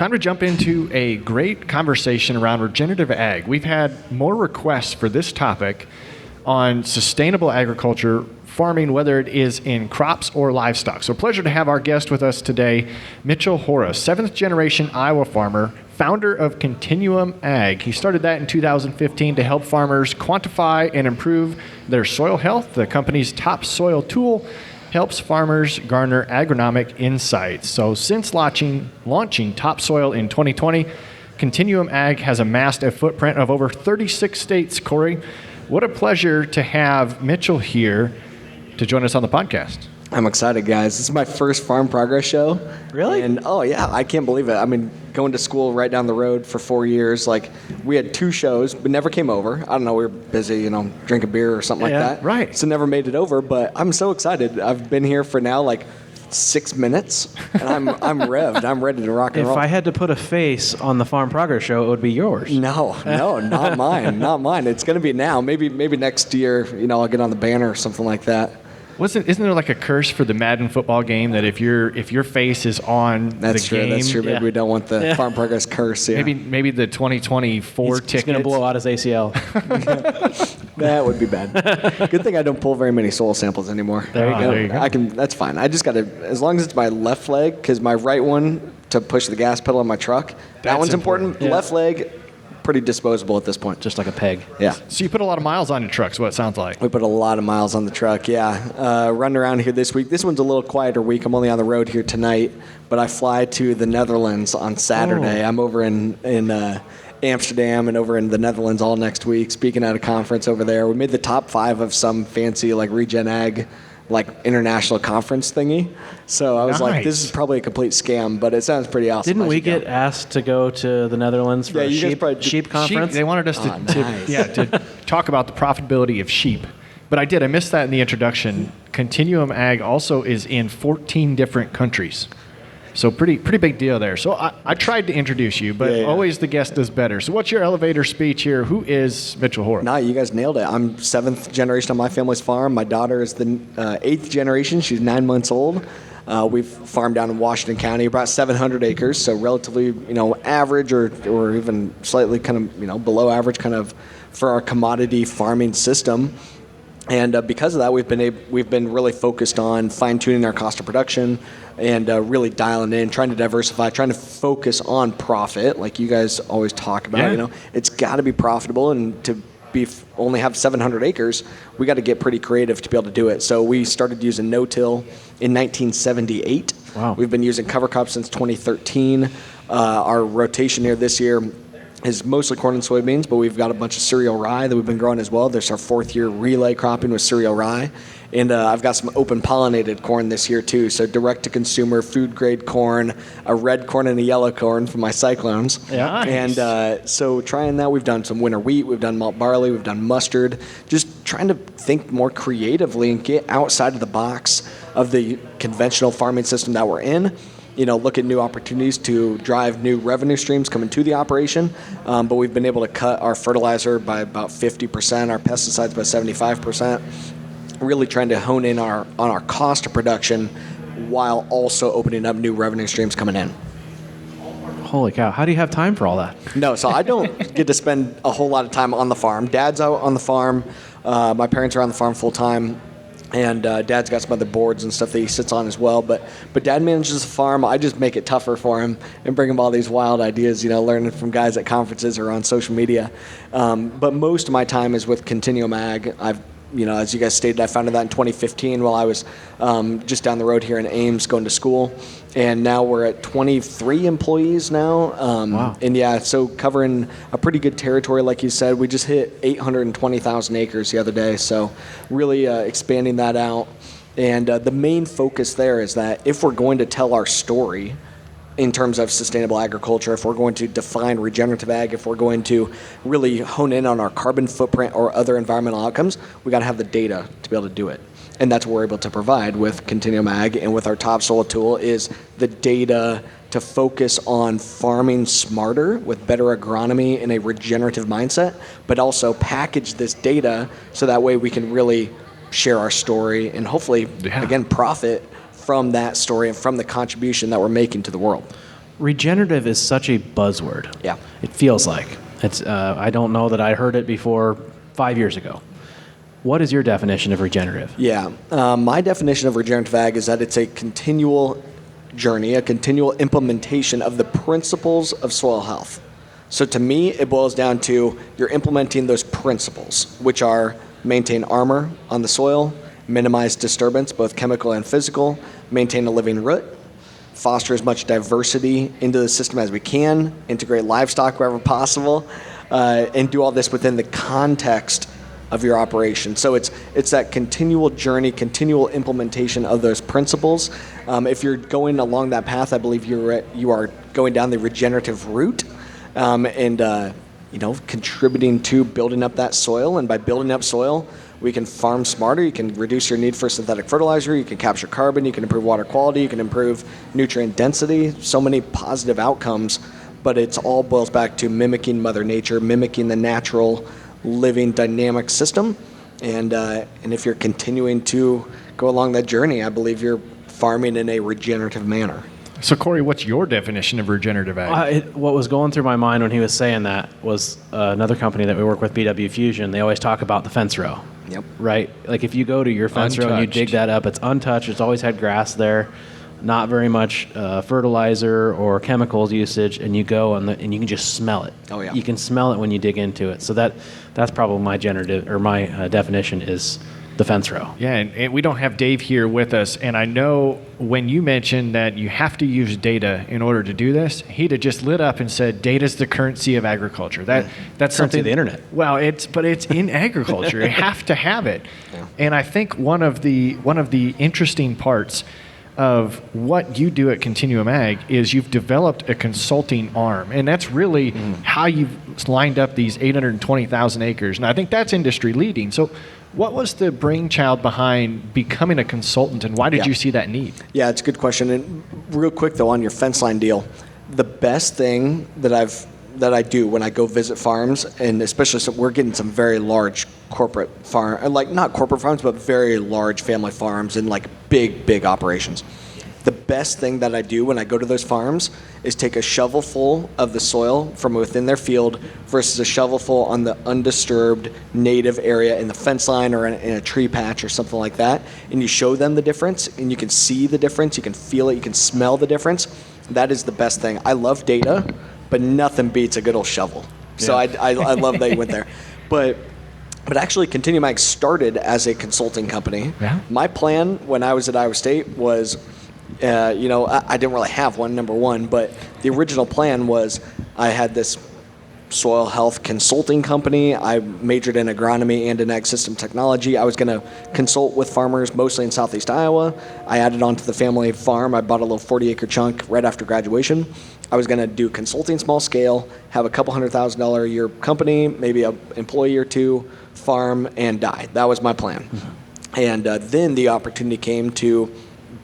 Time to jump into a great conversation around regenerative ag. We've had more requests for this topic on sustainable agriculture, farming, whether it is in crops or livestock. So pleasure to have our guest with us today, Mitchell Hora, 7th generation Iowa farmer, founder of Continuum Ag. He started that in 2015 to help farmers quantify and improve their soil health. The company's top soil tool helps farmers garner agronomic insights. So since launching Topsoil in 2020, Continuum Ag has amassed a footprint of over 36 states. Corey, what a pleasure to have Mitchell here to join us on the podcast. I'm excited, guys. This is my first Farm Progress show. Really? And oh yeah, I can't believe it. I mean, going to school right down the road for 4 years, like we had 2 shows, but never came over. I don't know, we were busy, drinking beer or something like that. Right. So never made it over, but I'm so excited. I've been here for now like 6 minutes, and I'm revved. I'm ready to rock and roll. If I had to put a face on the Farm Progress show, it would be yours. No, not mine. Not mine. It's going to be now. Maybe next year, I'll get on the banner or something like that. Isn't there like a curse for the Madden football game that if your face is on That's the true, game? That's true. Maybe we don't want the Farm Progress curse. Yeah. Maybe the 2024 tickets. He's going to blow out his ACL. That would be bad. Good thing I don't pull very many soil samples anymore. There you go. That's fine. I just got to, as long as it's my left leg, because my right one to push the gas pedal on my truck, that one's important. Yeah. Left leg, pretty disposable at this point. Just like a peg. Yeah. So you put a lot of miles on your truck, is what it sounds like. We put a lot of miles on the truck, yeah. Running around here this week. This one's a little quieter week. I'm only on the road here tonight, but I fly to the Netherlands on Saturday. I'm over in Amsterdam and over in the Netherlands all next week, speaking at a conference over there. We made the top 5 of some fancy like Regen Ag, like international conference thingy. So I was like, this is probably a complete scam, but it sounds pretty awesome. Didn't we get asked to go to the Netherlands for a sheep conference? They wanted us to talk about the profitability of sheep. But I missed that in the introduction. Continuum Ag also is in 14 different countries. So pretty big deal there. So I tried to introduce you, but always the guest does better. So what's your elevator speech here? Who is Mitchell Hora? No, you guys nailed it. I'm 7th generation on my family's farm. My daughter is the 8th generation. She's 9 months old. We've farmed down in Washington County, about 700 acres, so relatively, average or even slightly kind of, below average kind of for our commodity farming system. And because of that, we've been really focused on fine-tuning our cost of production and really dialing in, trying to diversify, trying to focus on profit, like you guys always talk about. Yeah. It's got to be profitable, and to only have 700 acres, we got to get pretty creative to be able to do it. So we started using no-till in 1978. Wow. We've been using cover crop since 2013. Our rotation here this year is mostly corn and soybeans, but we've got a bunch of cereal rye that we've been growing as well. There's our 4th year relay cropping with cereal rye. And I've got some open pollinated corn this year too. So direct to consumer, food grade corn, a red corn and a yellow corn from my cyclones. Yeah. Nice. And so trying that, we've done some winter wheat, we've done malt barley, we've done mustard, just trying to think more creatively and get outside of the box of the conventional farming system that we're in. Look at new opportunities to drive new revenue streams coming to the operation. But we've been able to cut our fertilizer by about 50%, our pesticides by 75%, really trying to hone in on our cost of production while also opening up new revenue streams coming in. Holy cow. How do you have time for all that? No, so I don't get to spend a whole lot of time on the farm. Dad's out on the farm. My parents are on the farm full time. And Dad's got some other boards and stuff that he sits on as well. But Dad manages the farm. I just make it tougher for him and bring him all these wild ideas, learning from guys at conferences or on social media. But most of my time is with Continuum Ag. As you guys stated, I founded that in 2015 while I was just down the road here in Ames going to school. And now we're at 23 employees now. Wow. And so covering a pretty good territory, like you said. We just hit 820,000 acres the other day. So really expanding that out. And the main focus there is that if we're going to tell our story in terms of sustainable agriculture, if we're going to define regenerative ag, if we're going to really hone in on our carbon footprint or other environmental outcomes, we got to have the data to be able to do it. And that's what we're able to provide with Continuum Ag and with our Topsoil tool is the data to focus on farming smarter with better agronomy and a regenerative mindset, but also package this data so that way we can really share our story and hopefully, again, profit from that story and from the contribution that we're making to the world. Regenerative is such a buzzword. Yeah. It feels like. I don't know that I heard it before 5 years ago. What is your definition of regenerative? Yeah. My definition of regenerative ag is that it's a continual journey, a continual implementation of the principles of soil health. So to me, it boils down to you're implementing those principles, which are maintain armor on the soil, minimize disturbance, both chemical and physical, maintain a living root, foster as much diversity into the system as we can, integrate livestock wherever possible, and do all this within the context of your operation. So it's that continual journey, continual implementation of those principles. If you're going along that path, I believe you are going down the regenerative route, and contributing to building up that soil. And by building up soil, we can farm smarter. You can reduce your need for synthetic fertilizer. You can capture carbon. You can improve water quality. You can improve nutrient density. So many positive outcomes, but it's all boils back to mimicking Mother Nature, mimicking the natural, living, dynamic system. And if you're continuing to go along that journey, I believe you're farming in a regenerative manner. So, Corey, what's your definition of regenerative ag? What was going through my mind when he was saying that was another company that we work with, BW Fusion. They always talk about the fence row. Yep. Right? Like if you go to your fence row and you dig that up, it's untouched. It's always had grass there, not very much fertilizer or chemicals usage, and you go and you can just smell it. Oh, yeah. You can smell it when you dig into it. So that's probably my definition is the fence row. Yeah, and we don't have Dave here with us, and I know when you mentioned that you have to use data in order to do this, he'd have just lit up and said, "Data's the currency of agriculture." That's currency something of the internet. Well, it's in agriculture. You have to have it, and I think one of the interesting parts of what you do at Continuum Ag is you've developed a consulting arm, and that's really how you've lined up these 820,000 acres, and I think that's industry leading. So what was the brainchild behind becoming a consultant, and why did you see that need? Yeah, it's a good question. And real quick, though, on your fence line deal, the best thing that I do when I go visit farms, and especially we're getting some very large corporate farm, like not corporate farms, but very large family farms and like big operations. The best thing that I do when I go to those farms is take a shovelful of the soil from within their field versus a shovelful on the undisturbed native area in the fence line or in a tree patch or something like that. And you show them the difference, and you can see the difference, you can feel it, you can smell the difference. That is the best thing. I love data, but nothing beats a good old shovel. So I love that you went there. But actually, Continuum Ag started as a consulting company. Yeah. My plan when I was at Iowa State was, I didn't really have one, number one, but the original plan was I had this soil health consulting company. I majored in agronomy and in ag system technology. I was going to consult with farmers mostly in southeast Iowa. I added on to the family farm. I bought a little 40-acre chunk right after graduation. I was going to do consulting small scale, have a couple $100,000 a year company, maybe an employee or two, farm, and die. That was my plan. And then the opportunity came to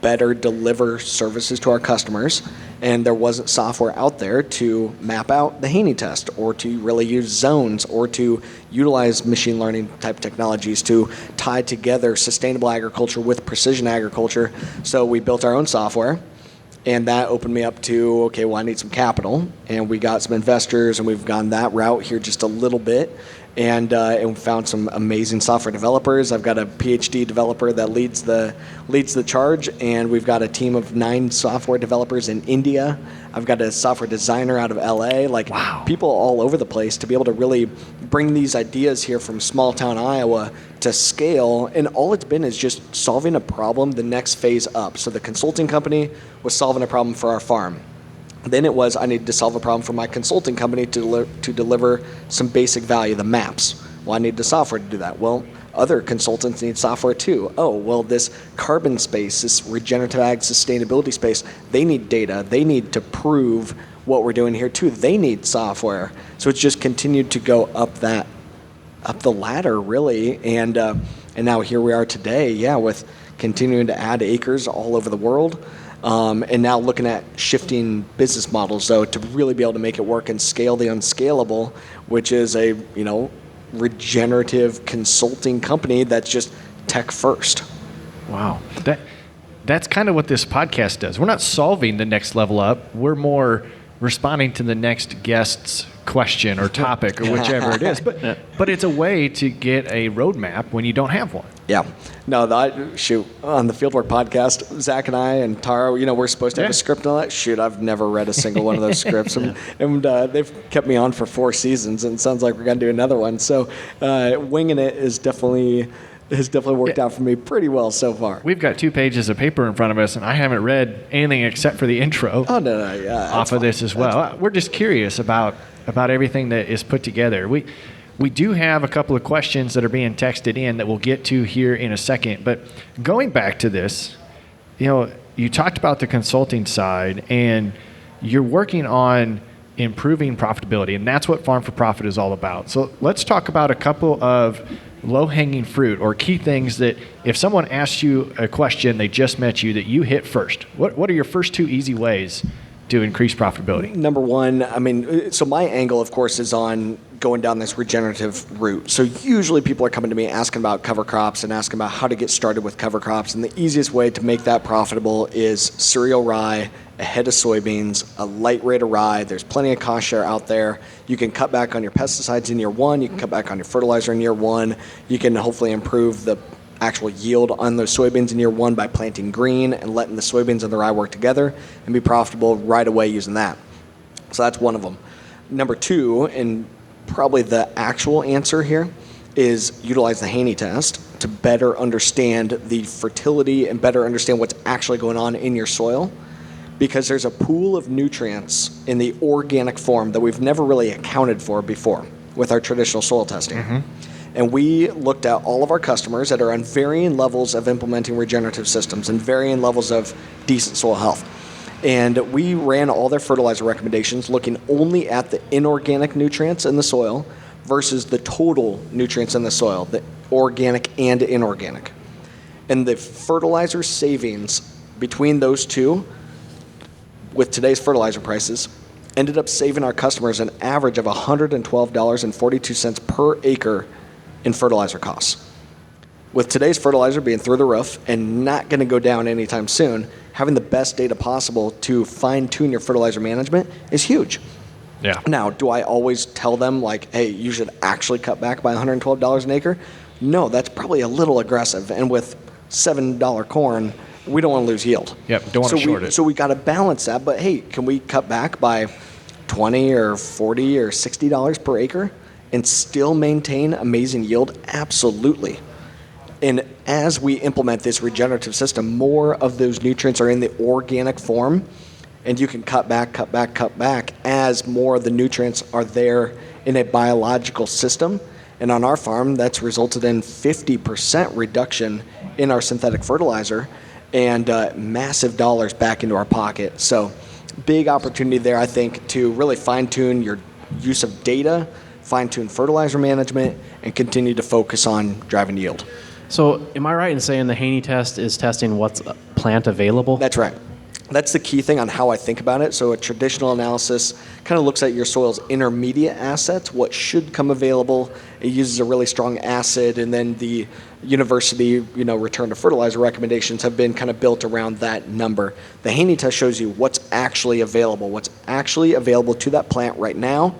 better deliver services to our customers, and there wasn't software out there to map out the Haney test or to really use zones or to utilize machine learning type technologies to tie together sustainable agriculture with precision agriculture. So we built our own software, and that opened me up to, okay, well, I need some capital, and we got some investors, and we've gone that route here just a little bit. And we found some amazing software developers. I've got a PhD developer that leads the charge, and we've got a team of 9 software developers in India. I've got a software designer out of LA. People all over the place to be able to really bring these ideas here from small town Iowa to scale. And all it's been is just solving a problem the next phase up. So the consulting company was solving a problem for our farm. Then it was I needed to solve a problem for my consulting company to deliver some basic value, the maps. Well, I need the software to do that. Well, other consultants need software too. Oh, well, this carbon space, this regenerative ag sustainability space, they need data. They need to prove what we're doing here too. They need software. So it's just continued to go up the ladder really. And now here we are today, with continuing to add acres all over the world. And now looking at shifting business models, though, to really be able to make it work and scale the unscalable, which is a regenerative consulting company that's just tech first. Wow, that's kind of what this podcast does. We're not solving the next level up. We're more responding to the next guest's question or topic or whichever it is. But it's a way to get a roadmap when you don't have one. Yeah. No, on the Fieldwork podcast, Zach and I and Tara, we're supposed to have a script and all that. Shoot, I've never read a single one of those scripts. And they've kept me on for 4 seasons, and it sounds like we're going to do another one. So winging it has definitely worked out for me pretty well so far. We've got 2 pages of paper in front of us, and I haven't read anything except for the intro off of this as well. We're just curious about everything that is put together. We do have a couple of questions that are being texted in that we'll get to here in a second. But going back to this, you talked about the consulting side, and you're working on improving profitability, and that's what Farm for Profit is all about. So let's talk about a couple of low-hanging fruit or key things that if someone asks you a question, they just met you, that you hit first. What are your first 2 easy ways to increase profitability? Number one, so my angle, of course, is on going down this regenerative route. So usually people are coming to me asking about cover crops and asking about how to get started with cover crops. And the easiest way to make that profitable is cereal rye, a head of soybeans, a light rate of rye. There's plenty of cost share out there. You can cut back on your pesticides in year 1. You can cut back on your fertilizer in year 1. You can hopefully improve the actual yield on those soybeans in year 1 by planting green and letting the soybeans and the rye work together and be profitable right away using that. So that's one of them. Number 2, and probably the actual answer here, is utilize the Haney test to better understand the fertility and better understand what's actually going on in your soil, because there's a pool of nutrients in the organic form that we've never really accounted for before with our traditional soil testing. Mm-hmm. And we looked at all of our customers that are on varying levels of implementing regenerative systems and varying levels of decent soil health. And we ran all their fertilizer recommendations looking only at the inorganic nutrients in the soil versus the total nutrients in the soil, the organic and inorganic. And the fertilizer savings between those two, with today's fertilizer prices, ended up saving our customers an average of $112.42 per acre in fertilizer costs. With today's fertilizer being through the roof and not going to go down anytime soon, having the best data possible to fine-tune your fertilizer management is huge. Yeah. Now, do I always tell them, like, hey, you should actually cut back by $112 an acre? No, that's probably a little aggressive. And with $7 corn, we don't want to lose yield. Yep, don't want to short it. So we got to balance that. But hey, can we cut back by $20 or $40 or $60 per acre and still maintain amazing yield? Absolutely. And as we implement this regenerative system, more of those nutrients are in the organic form, and you can cut back as more of the nutrients are there in a biological system. And on our farm, that's resulted in 50% reduction in our synthetic fertilizer and massive dollars back into our pocket. So big opportunity there, I think, to really fine-tune your use of data, fine-tune fertilizer management, and continue to focus on driving yield. So am I right in saying the Haney test is testing what's plant available? That's right. That's the key thing on how I think about it. So a traditional analysis kind of looks at your soil's intermediate assets, what should come available. It uses a really strong acid, and then the university, return to fertilizer recommendations have been kind of built around that number. The Haney test shows you what's actually available to that plant right now,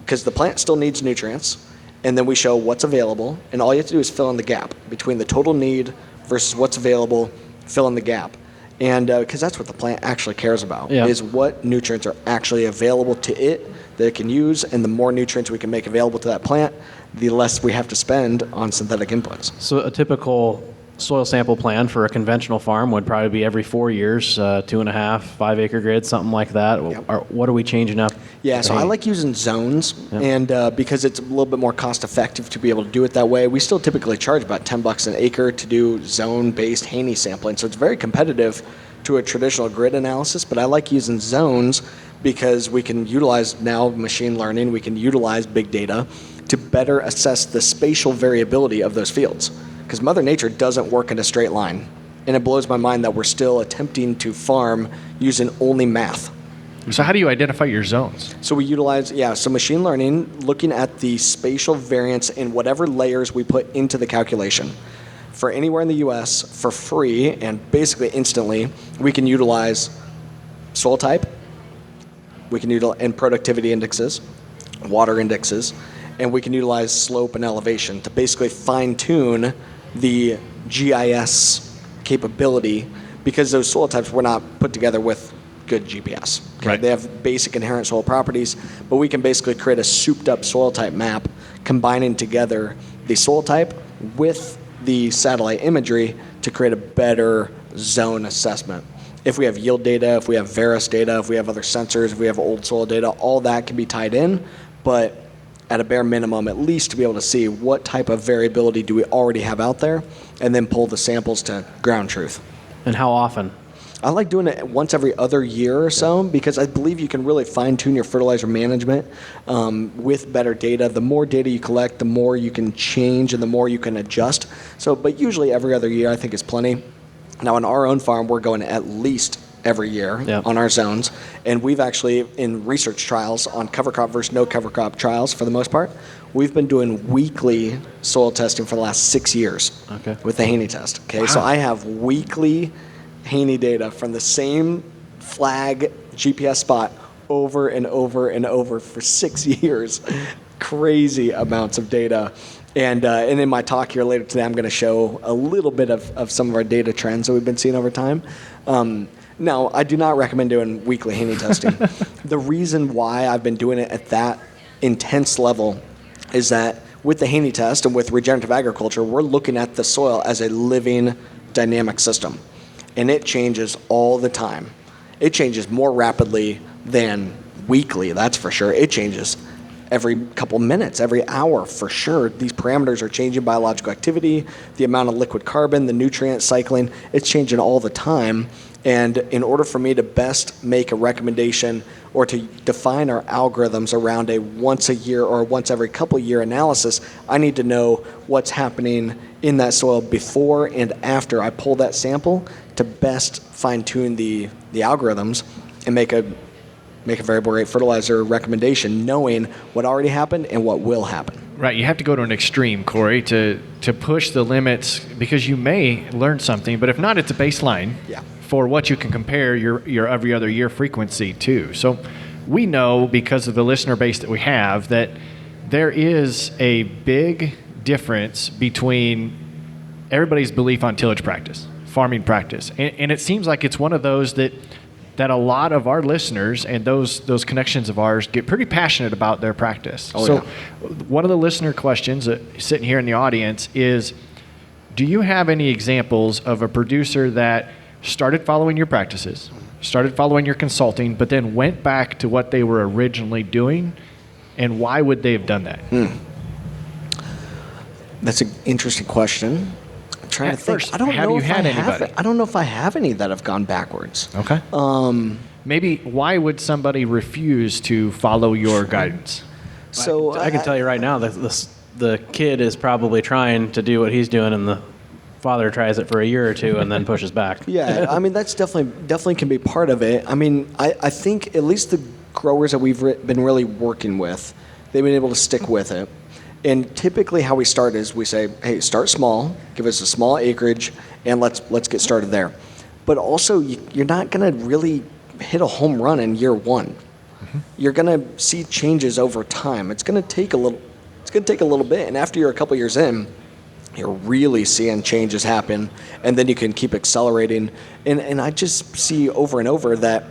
because the plant still needs nutrients. And then we show what's available, and all you have to do is fill in the gap between the total need versus what's available, fill in the gap. And because that's what the plant actually cares about, is what nutrients are actually available to it that it can use, and the more nutrients we can make available to that plant, the less we have to spend on synthetic inputs. So a typical soil sample plan for a conventional farm would probably be every 4 years, 2.5, 5 acre grid, something like that. Yep. What are we changing up? Yeah, so I like using zones, and because it's a little bit more cost effective to be able to do it that way. We still typically charge about $10 an acre to do zone-based Haney sampling, so it's very competitive to a traditional grid analysis, but I like using zones because we can utilize now machine learning, we can utilize big data to better assess the spatial variability of those fields. Because Mother Nature doesn't work in a straight line. And it blows my mind that we're still attempting to farm using only math. So how do you identify your zones? So we utilize, so machine learning, looking at the spatial variance in whatever layers we put into the calculation. for anywhere in the U.S. for free and basically instantly. We can utilize soil type, we can utilize and productivity indexes, water indexes, and we can utilize slope and elevation to basically fine-tune the GIS capability, because those soil types were not put together with good GPS. Okay? Right. They have basic inherent soil properties, but we can basically create a souped-up soil type map combining together the soil type with the satellite imagery to create a better zone assessment. If we have yield data, if we have Veris data, if we have other sensors, if we have old soil data, all that can be tied in, but at a bare minimum, at least to be able to see what type of variability do we already have out there, and then pull the samples to ground truth. And how often? I like doing it once every other year or so, because I believe you can really fine-tune your fertilizer management with better data. The more data you collect, the more you can change and the more you can adjust. So, but usually every other year I think is plenty. Now on our own farm, we're going at least every year on our zones. And we've actually, in research trials on cover crop versus no cover crop trials for the most part, we've been doing weekly soil testing for the last 6 years with the Haney test. Okay, so I have weekly Haney data from the same flag GPS spot over and over and over for 6 years. Crazy amounts of data. And in my talk here later today, I'm going to show a little bit of some of our data trends that we've been seeing over time. Now, I do not recommend doing weekly Haney testing. The reason why I've been doing it at that intense level is that with the Haney test and with regenerative agriculture, we're looking at the soil as a living, dynamic system. And it changes all the time. It changes more rapidly than weekly, that's for sure. It changes every couple minutes, every hour for sure. These parameters are changing, biological activity, the amount of liquid carbon, the nutrient cycling, it's changing all the time. And in order for me to best make a recommendation or to define our algorithms around a once a year or once every couple year analysis, I need to know what's happening in that soil before and after I pull that sample to best fine tune the algorithms and make a variable rate fertilizer recommendation, knowing what already happened and what will happen. Right, you have to go to an extreme, Corey, to push the limits, because you may learn something, but if not, it's a baseline for what you can compare your every other year frequency to. So we know, because of the listener base that we have, that there is a big difference between everybody's belief on tillage practice, farming practice, and it seems like it's one of those that a lot of our listeners and those connections of ours get pretty passionate about their practice. One of the listener questions sitting here in the audience is, do you have any examples of a producer that started following your practices, started following your consulting, but then went back to what they were originally doing, and why would they have done that? That's an interesting question. I'm trying to think. First, have you had anybody? I don't know if I have any that have gone backwards. Okay. Maybe why would somebody refuse to follow your guidance? So I can tell you right now, the kid is probably trying to do what he's doing, and the father tries it for a year or two and then pushes back. Yeah, I mean, that's definitely can be part of it. I mean, I think at least the growers that we've been really working with, they've been able to stick with it. And typically how we start is we say, hey, start small, give us a small acreage, and let's get started there. But also, you're not going to really hit a home run in year one. Mm-hmm. You're going to see changes over time. It's going to take a little bit, and after you're a couple years in, you're really seeing changes happen, and then you can keep accelerating. And I just see over and over that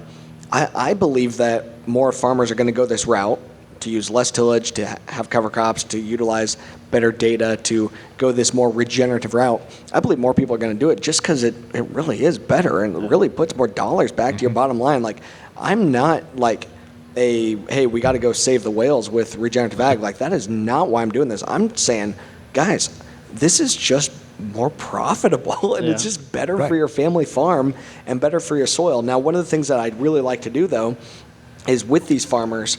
I believe that more farmers are going to go this route, to use less tillage, to have cover crops, to utilize better data, to go this more regenerative route. I believe more people are going to do it just because it really is better and it really puts more dollars back to your bottom line. Like, I'm not like hey, we got to go save the whales with regenerative ag. Like, that is not why I'm doing this. I'm saying, guys, this is just more profitable and it's just better for your family farm and better for your soil. Now, one of the things that I'd really like to do, though, is with these farmers,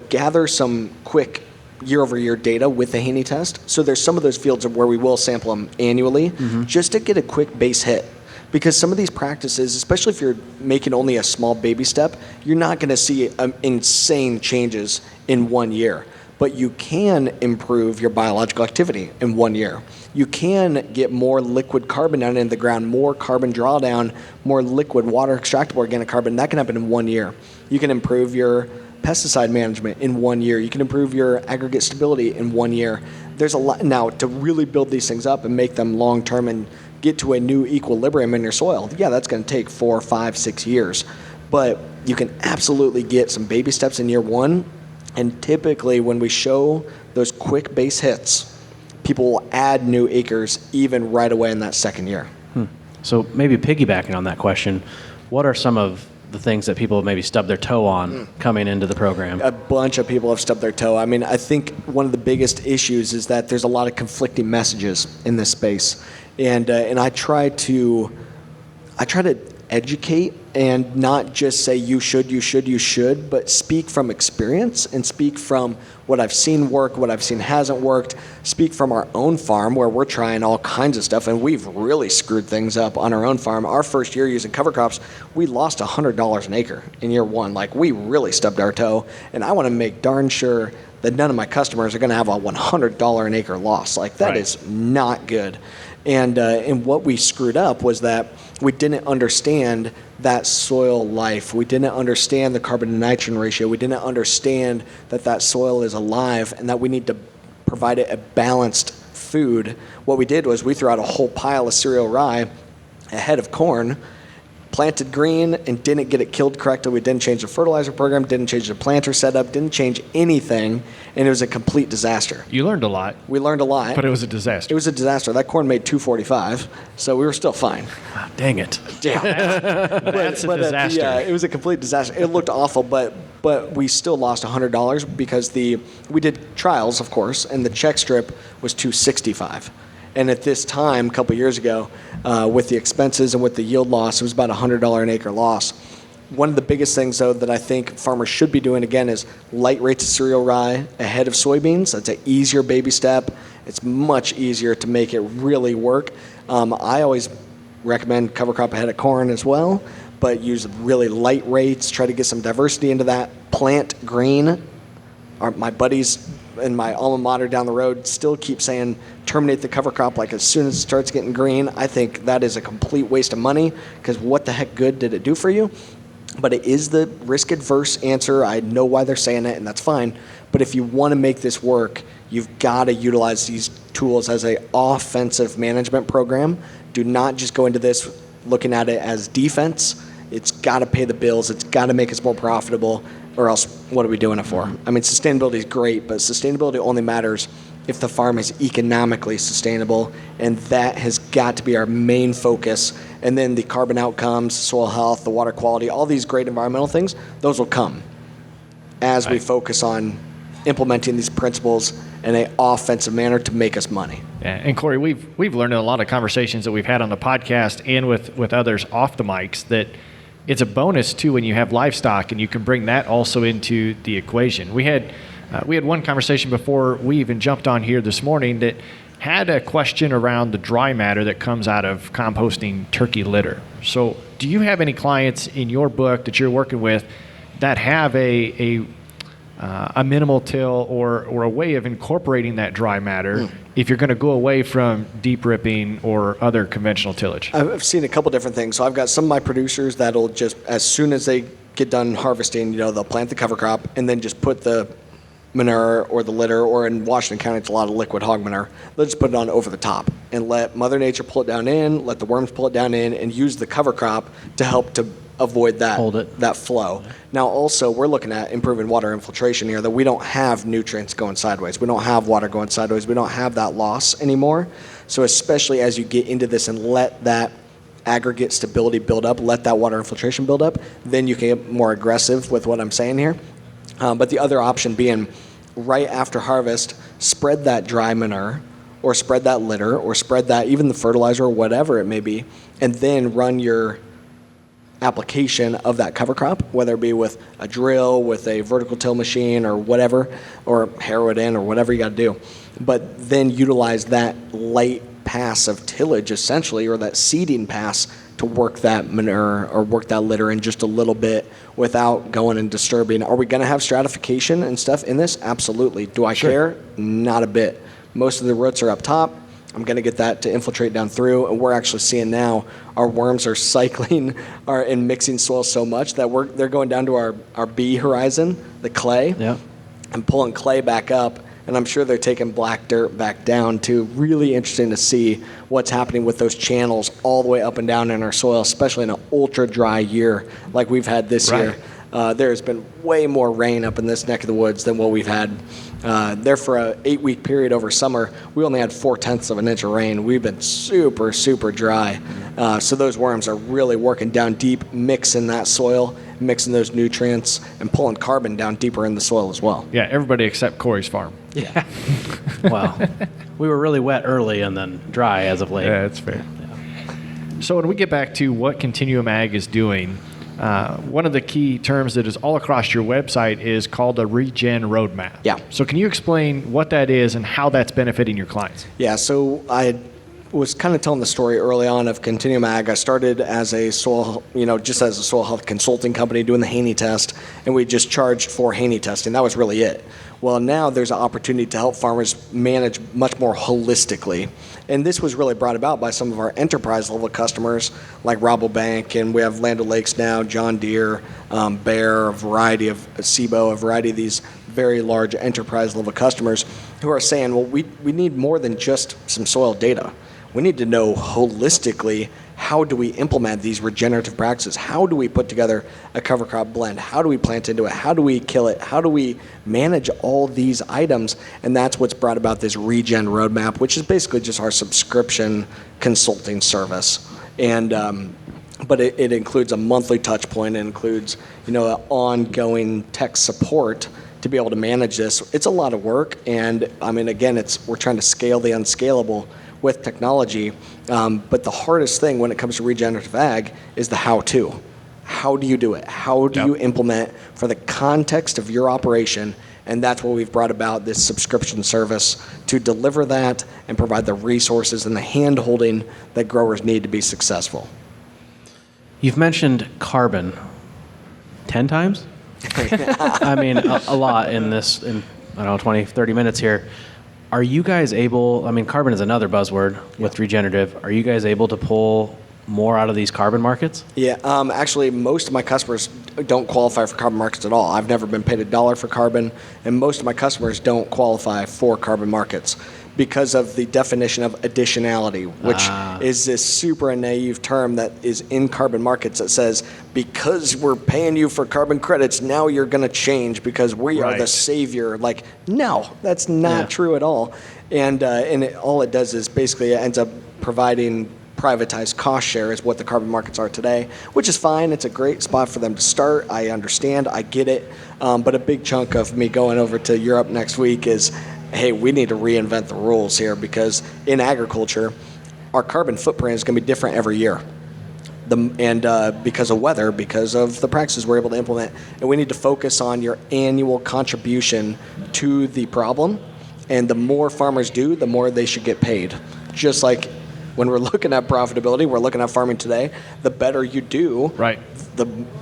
gather some quick year-over-year data with the Haney test. So there's some of those fields where we will sample them annually just to get a quick base hit. Because some of these practices, especially if you're making only a small baby step, you're not going to see insane changes in 1 year. but you can improve your biological activity in 1 year. You can get more liquid carbon down into the ground, more carbon drawdown, more liquid water extractable organic carbon. That can happen in 1 year. You can improve your pesticide management in 1 year. You can improve your aggregate stability in 1 year. There's a lot now to really build these things up and make them long-term and get to a new equilibrium in your soil. Yeah, that's going to take 4, 5, 6 years, but you can absolutely get some baby steps in year one. And typically when we show those quick base hits, people will add new acres even right away in that second year. So maybe piggybacking on that question, what are some of the things that people maybe stub their toe on coming into the program? A bunch of people have stubbed their toe. I mean, I think one of the biggest issues is that there's a lot of conflicting messages in this space. And I try to educate and not just say you should, but speak from experience and speak from what I've seen work, what I've seen hasn't worked, speak from our own farm where we're trying all kinds of stuff and we've really screwed things up on our own farm. Our first year using cover crops, we lost $100 an acre in year one. Like, we really stubbed our toe, and I want to make darn sure that none of my customers are going to have a $100 an acre loss. Like, that is not good. And what we screwed up was that we didn't understand that soil life. We didn't understand the carbon to nitrogen ratio. We didn't understand that soil is alive and that we need to provide it a balanced food. What we did was we threw out a whole pile of cereal rye ahead of corn, planted green, and didn't get it killed correctly. We didn't change the fertilizer program, didn't change the planter setup, didn't change anything, and it was a complete disaster. You learned a lot. We learned a lot. But it was a disaster. It was a disaster. That corn made $2.45, so we were still fine. Oh, dang it. Yeah. That's a disaster. It was a complete disaster. It looked awful, but we still lost $100 because we did trials, of course, and the check strip was $2.65. And at this time, a couple years ago, with the expenses and with the yield loss, it was about $100 an acre loss. One of the biggest things, though, that I think farmers should be doing, again, is light rates of cereal rye ahead of soybeans. That's an easier baby step. It's much easier to make it really work. I always recommend cover crop ahead of corn as well, but use really light rates, try to get some diversity into that. Plant green. My buddies in my alma mater down the road still keep saying terminate the cover crop like as soon as it starts getting green. I think that is a complete waste of money, because what the heck good did it do for you? But it is the risk adverse answer. I know why they're saying it, and that's fine. But if you want to make this work, you've got to utilize these tools as an offensive management program. Do not just go into this looking at it as defense. It's got to pay the bills. It's got to make us more profitable, or else what are we doing it for? I mean, sustainability is great, but sustainability only matters if the farm is economically sustainable, and that has got to be our main focus. And then the carbon outcomes, soil health, the water quality, all these great environmental things, those will come as we focus on implementing these principles in an offensive manner to make us money. Yeah, and Corey, we've learned in a lot of conversations that we've had on the podcast and with others off the mics that it's a bonus too when you have livestock and you can bring that also into the equation. We had one conversation before we even jumped on here this morning that had a question around the dry matter that comes out of composting turkey litter. So do you have any clients in your book that you're working with that have a minimal till or a way of incorporating that dry matter if you're going to go away from deep ripping or other conventional tillage? I've seen a couple different things. So I've got some of my producers that'll just, as soon as they get done harvesting, they'll plant the cover crop and then just put the manure or the litter, or in Washington County it's a lot of liquid hog manure, they'll just put it on over the top and let Mother Nature pull it down in, let the worms pull it down in, and use the cover crop to help to avoid that flow. Now also we're looking at improving water infiltration here, that we don't have nutrients going sideways. We don't have water going sideways. We don't have that loss anymore. So especially as you get into this and let that aggregate stability build up, let that water infiltration build up, then you can get more aggressive with what I'm saying here. But the other option being right after harvest, spread that dry manure or spread that litter or spread that, even the fertilizer or whatever it may be, and then run your application of that cover crop, whether it be with a drill, with a vertical till machine or whatever, or harrow it in or whatever you got to do. But then utilize that light pass of tillage essentially, or that seeding pass, to work that manure or work that litter in just a little bit without going and disturbing. Are we going to have stratification and stuff in this? Absolutely. Do I care? Not a bit. Most of the roots are up top. I'm going to get that to infiltrate down through, and we're actually seeing now our worms are cycling and mixing soil so much that they're going down to our B horizon, the clay, and pulling clay back up, and I'm sure they're taking black dirt back down too. Really interesting to see what's happening with those channels all the way up and down in our soil, especially in an ultra dry year like we've had this year. There's been way more rain up in this neck of the woods than what we've had there for a 8-week period over summer. We only had 0.4 of an inch of rain. We've been super, super dry. So those worms are really working down deep, mixing that soil, mixing those nutrients, and pulling carbon down deeper in the soil as well. Yeah, everybody except Corey's farm. Yeah. Well, we were really wet early and then dry as of late. Yeah, that's fair. Yeah. So when we get back to what Continuum Ag is doing, one of the key terms that is all across your website is called a regen roadmap. Yeah. So can you explain what that is and how that's benefiting your clients? Yeah, so I was kind of telling the story early on of Continuum Ag. I started as a soil, just as a soil health consulting company doing the Haney test, and we just charged for Haney testing. That was really it. Well, now there's an opportunity to help farmers manage much more holistically. And this was really brought about by some of our enterprise level customers like Rabobank, and we have Land O'Lakes now, John Deere, Bayer, a variety of SIBO, a variety of these very large enterprise level customers who are saying, well, we need more than just some soil data. We need to know holistically, how do we implement these regenerative practices? How do we put together a cover crop blend? How do we plant into it? How do we kill it? How do we manage all these items? And that's what's brought about this Regen Roadmap, which is basically just our subscription consulting service. And but it includes a monthly touch point. It includes ongoing tech support to be able to manage this. It's a lot of work, and I mean, again, we're trying to scale the unscalable with technology, but the hardest thing when it comes to regenerative ag is the how-to. How do you do it? How do you implement for the context of your operation? And that's what we've brought about, this subscription service, to deliver that and provide the resources and the hand-holding that growers need to be successful. You've mentioned carbon 10 times? I mean, a lot in this, 20, 30 minutes here. Are you guys able, carbon is another buzzword with regenerative. Are you guys able to pull more out of these carbon markets? Yeah, actually, most of my customers don't qualify for carbon markets at all. I've never been paid $1 for carbon, and most of my customers don't qualify for carbon markets because of the definition of additionality, which is this super naive term that is in carbon markets that says, because we're paying you for carbon credits, now you're going to change because we are the savior. Like, no, that's not true at all. And all it does is basically it ends up providing privatized cost share is what the carbon markets are today, which is fine. It's a great spot for them to start. I understand. I get it. But a big chunk of me going over to Europe next week is, hey, we need to reinvent the rules here, because in agriculture, our carbon footprint is going to be different every year. Because of weather, because of the practices we're able to implement. And we need to focus on your annual contribution to the problem. And the more farmers do, the more they should get paid. Just like when we're looking at profitability, we're looking at farming today, the better you do,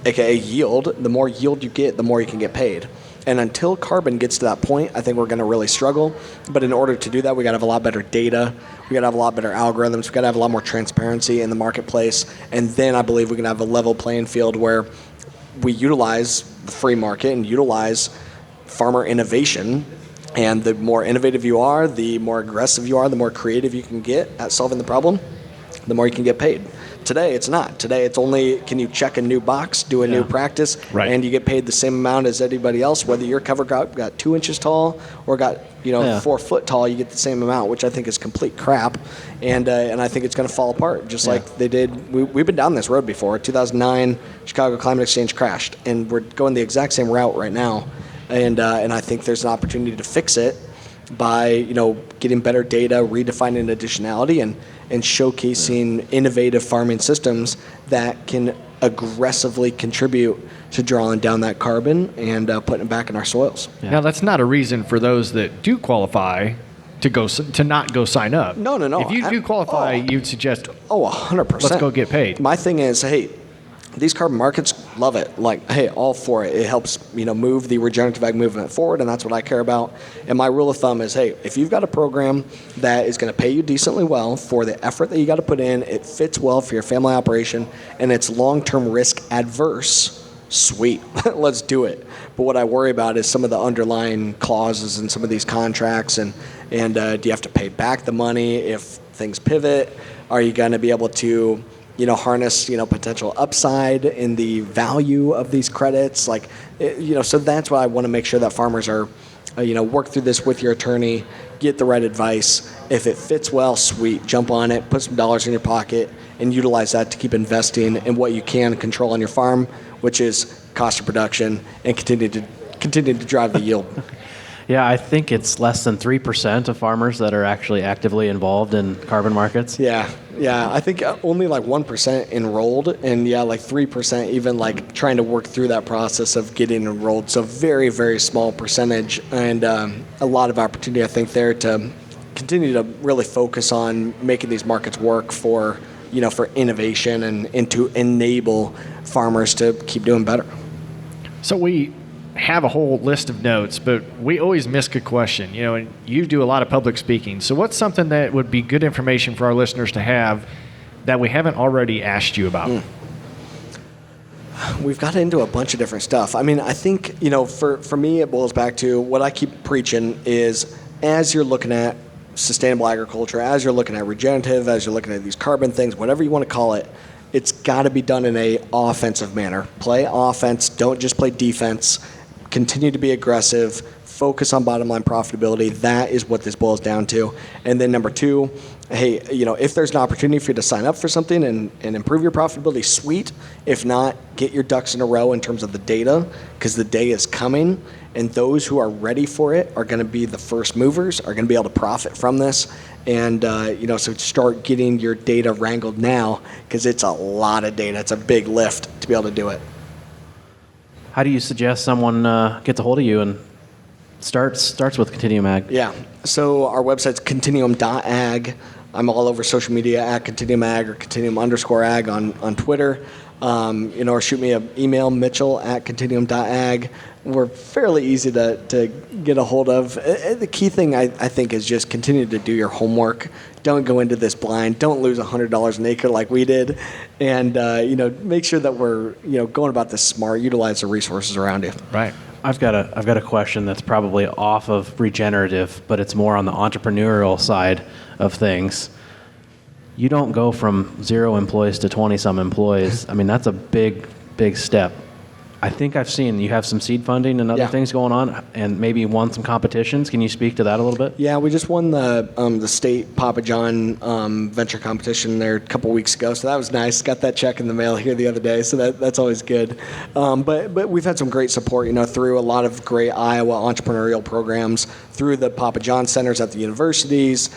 aka yield, the more yield you get, the more you can get paid. And until carbon gets to that point, I think we're going to really struggle. But in order to do that, we got to have a lot better data. We got to have a lot better algorithms. We got to have a lot more transparency in the marketplace. And then I believe we can have a level playing field where we utilize the free market and utilize farmer innovation. And the more innovative you are, the more aggressive you are, the more creative you can get at solving the problem, the more you can get paid. Today, it's not. Today, it's only, can you check a new box, do a new practice, and you get paid the same amount as anybody else. Whether your cover crop got 2 inches tall or got 4 foot tall, you get the same amount, which I think is complete crap. And I think it's going to fall apart, just like they did. We've been down this road before. 2009, Chicago Climate Exchange crashed, and we're going the exact same route right now. And I think there's an opportunity to fix it by getting better data, redefining additionality, and showcasing innovative farming systems that can aggressively contribute to drawing down that carbon and putting it back in our soils. Now, that's not a reason for those that do qualify to not go sign up. No. If you do qualify, you'd suggest, 100%. let's go get paid. My thing is, hey, these carbon markets love it. Like, hey, all for it. It helps, move the regenerative ag movement forward, and that's what I care about. And my rule of thumb is, hey, if you've got a program that is going to pay you decently well for the effort that you got to put in, it fits well for your family operation, and it's long-term risk adverse, sweet, let's do it. But what I worry about is some of the underlying clauses in some of these contracts, and do you have to pay back the money if things pivot? Are you going to be able to harness, potential upside in the value of these credits? So that's why I want to make sure that farmers are, work through this with your attorney, get the right advice. If it fits well, sweet, jump on it, put some dollars in your pocket, and utilize that to keep investing in what you can control on your farm, which is cost of production, and continue to drive the yield. Yeah, I think it's less than 3% of farmers that are actually actively involved in carbon markets. Yeah. I think only 1% enrolled, and 3% even trying to work through that process of getting enrolled. So very, very small percentage, and a lot of opportunity, I think, there to continue to really focus on making these markets work for innovation and to enable farmers to keep doing better. So we have a whole list of notes, but we always miss a question, and you do a lot of public speaking. So what's something that would be good information for our listeners to have that we haven't already asked you about? We've got into a bunch of different stuff. I mean, I think, for me, it boils back to what I keep preaching is, as you're looking at sustainable agriculture, as you're looking at regenerative, as you're looking at these carbon things, whatever you want to call it, it's got to be done in a offensive manner. Play offense, don't just play defense. Continue to be aggressive, focus on bottom line profitability. That is what this boils down to. And then number two, hey, if there's an opportunity for you to sign up for something and improve your profitability, sweet. If not, get your ducks in a row in terms of the data, because the day is coming, and those who are ready for it are going to be the first movers, are going to be able to profit from this. And, so start getting your data wrangled now, because it's a lot of data. It's a big lift to be able to do it. How do you suggest someone gets a hold of you and starts with Continuum Ag? Yeah. So our website's continuum.ag. I'm all over social media at Continuum Ag or Continuum_ag on Twitter. Or shoot me an email, mitchell@continuum.ag. We're fairly easy to get a hold of. The key thing I think is just continue to do your homework. Don't go into this blind. Don't lose $100 an acre like we did, and make sure that we're going about this smart. Utilize the resources around you. Right. I've got a question that's probably off of regenerative, but it's more on the entrepreneurial side of things. You don't go from 0 employees to 20-some employees. I mean, that's a big step. I think I've seen you have some seed funding and other things going on, and maybe won some competitions. Can you speak to that a little bit? Yeah, we just won the state Papa John venture competition there a couple weeks ago, so that was nice. Got that check in the mail here the other day, so that's always good. But we've had some great support, through a lot of great Iowa entrepreneurial programs, through the Papa John centers at the universities,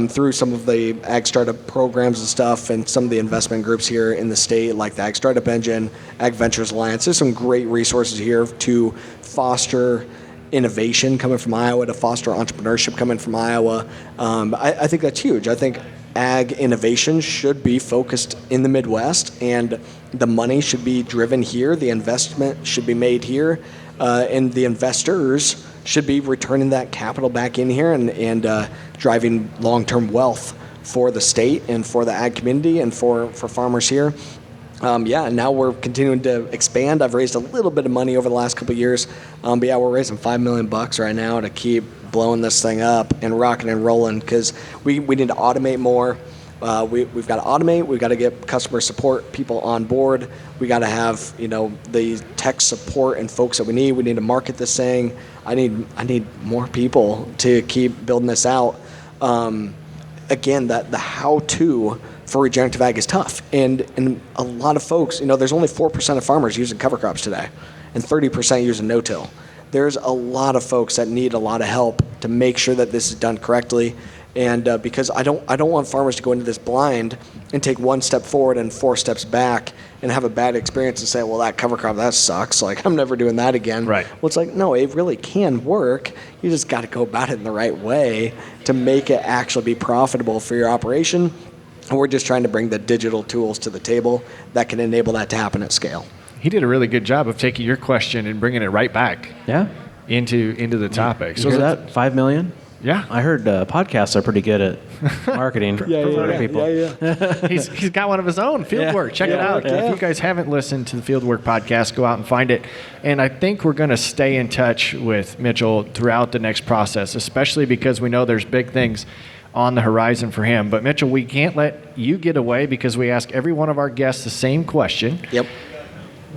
through some of the ag startup programs and stuff, and some of the investment groups here in the state, like the Ag Startup Engine, Ag Ventures Alliance. There's some great resources here to foster innovation coming from Iowa, to foster entrepreneurship coming from Iowa. I think that's huge. I think ag innovation should be focused in the Midwest, and the money should be driven here. The investment should be made here, and the investors should be returning that capital back in here and driving long-term wealth for the state and for the ag community and for farmers here. Now we're continuing to expand. I've raised a little bit of money over the last couple of years, but we're raising $5 million right now to keep blowing this thing up and rocking and rolling, because we need to automate more. We've got to automate. We've got to get customer support people on board. We got to have the tech support and folks that we need. We need to market this thing. I need more people to keep building this out. Again, the how-to for regenerative ag is tough, and a lot of folks, there's only 4% of farmers using cover crops today, and 30% using no-till. There's a lot of folks that need a lot of help to make sure that this is done correctly. And because I don't want farmers to go into this blind and take one step forward and 4 steps back and have a bad experience and say, well, that cover crop, that sucks. Like, I'm never doing that again. Right. Well, it's like, no, it really can work. You just got to go about it in the right way to make it actually be profitable for your operation. And we're just trying to bring the digital tools to the table that can enable that to happen at scale. He did a really good job of taking your question and bringing it right back into the topic. You hear that? 5 million? Yeah. I heard podcasts are pretty good at marketing for people. He's got one of his own, Fieldwork. Check it out. If you guys haven't listened to the Fieldwork podcast, go out and find it. And I think we're going to stay in touch with Mitchell throughout the next process, especially because we know there's big things on the horizon for him. But Mitchell, we can't let you get away because we ask every one of our guests the same question. Yep.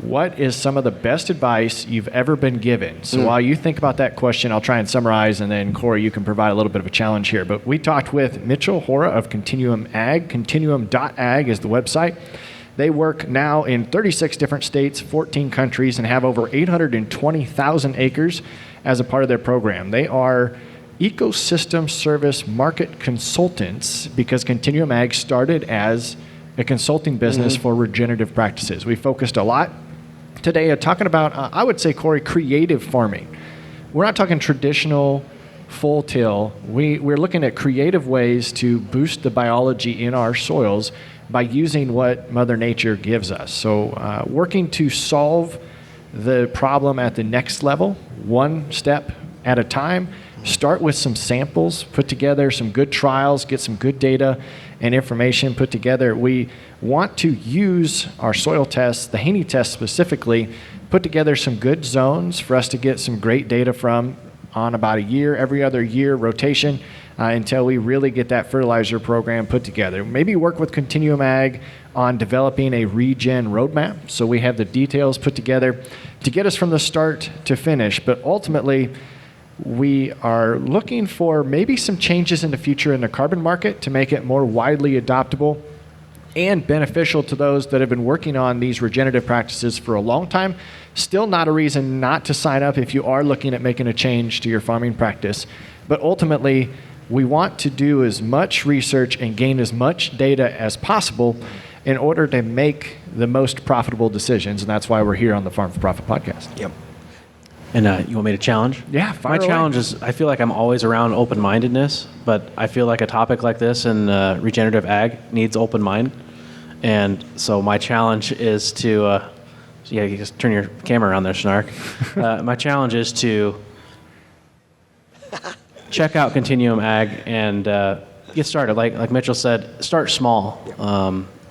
What is some of the best advice you've ever been given? So while you think about that question, I'll try and summarize, and then Corey, you can provide a little bit of a challenge here. But we talked with Mitchell Hora of Continuum Ag. Continuum.ag is the website. They work now in 36 different states, 14 countries, and have over 820,000 acres as a part of their program. They are ecosystem service market consultants because Continuum Ag started as a consulting business for regenerative practices. We focused a lot today talking about, I would say, Corey, creative farming. We're not talking traditional full till. We're looking at creative ways to boost the biology in our soils by using what Mother Nature gives us. So working to solve the problem at the next level, one step at a time. Start with some samples, put together some good trials, get some good data and information put together. We want to use our soil tests, the Haney test specifically, put together some good zones for us to get some great data from on about a year, every other year rotation until we really get that fertilizer program put together. Maybe work with Continuum Ag on developing a regen roadmap so we have the details put together to get us from the start to finish. But ultimately, we are looking for maybe some changes in the future in the carbon market to make it more widely adoptable and beneficial to those that have been working on these regenerative practices for a long time. Still not a reason not to sign up if you are looking at making a change to your farming practice. But ultimately, we want to do as much research and gain as much data as possible in order to make the most profitable decisions. And that's why we're here on the Farm for Profit podcast. Yep. And you want me to challenge? Yeah, fire away. My challenge is I feel like I'm always around open-mindedness, but I feel like a topic like this in regenerative ag needs open mind. And so my challenge is to, you just turn your camera around there, Snark. My challenge is to check out Continuum Ag and get started. Like Mitchell said, start small.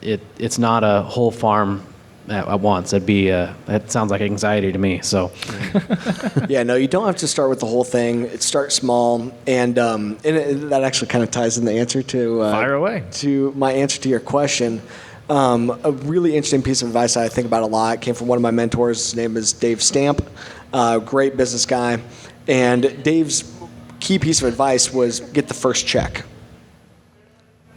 It's not a whole farm at once. That sounds like anxiety to me. So, yeah, no, you don't have to start with the whole thing. Start small, and that actually kind of ties in the answer to fire away to my answer to your question. A really interesting piece of advice that I think about a lot came from one of my mentors. His name is Dave Stamp, great business guy, and Dave's key piece of advice was get the first check.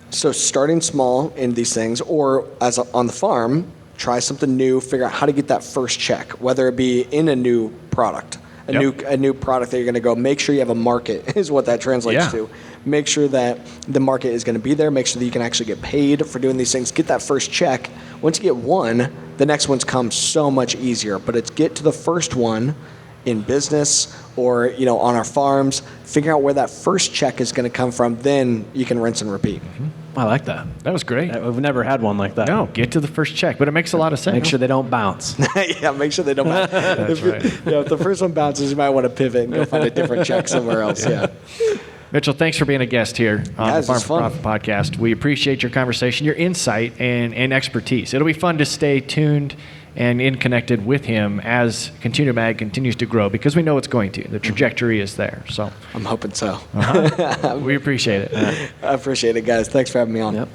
So starting small in these things, or on the farm, try something new, figure out how to get that first check, whether it be in a new product, a new product that you're going to go. Make sure you have a market is what that translates to. Make sure that the market is going to be there. Make sure that you can actually get paid for doing these things. Get that first check. Once you get one, the next ones come so much easier. But it's get to the first one in business or on our farms. Figure out where that first check is going to come from. Then you can rinse and repeat. Mm-hmm. I like that. That was great. We've never had one like that. No, get to the first check, but it makes a lot of sense. Make sure they don't bounce. Yeah, make sure they don't bounce. That's right. If the first one bounces, you might want to pivot and go find a different check somewhere else. Yeah. Mitchell, thanks for being a guest here on the Farm for Profit podcast. We appreciate your conversation, your insight, and expertise. It'll be fun to stay tuned and connected with him as Continuum Ag continues to grow because we know it's going to. The trajectory is there. So I'm hoping so. We appreciate it. I appreciate it, guys. Thanks for having me on. Yep.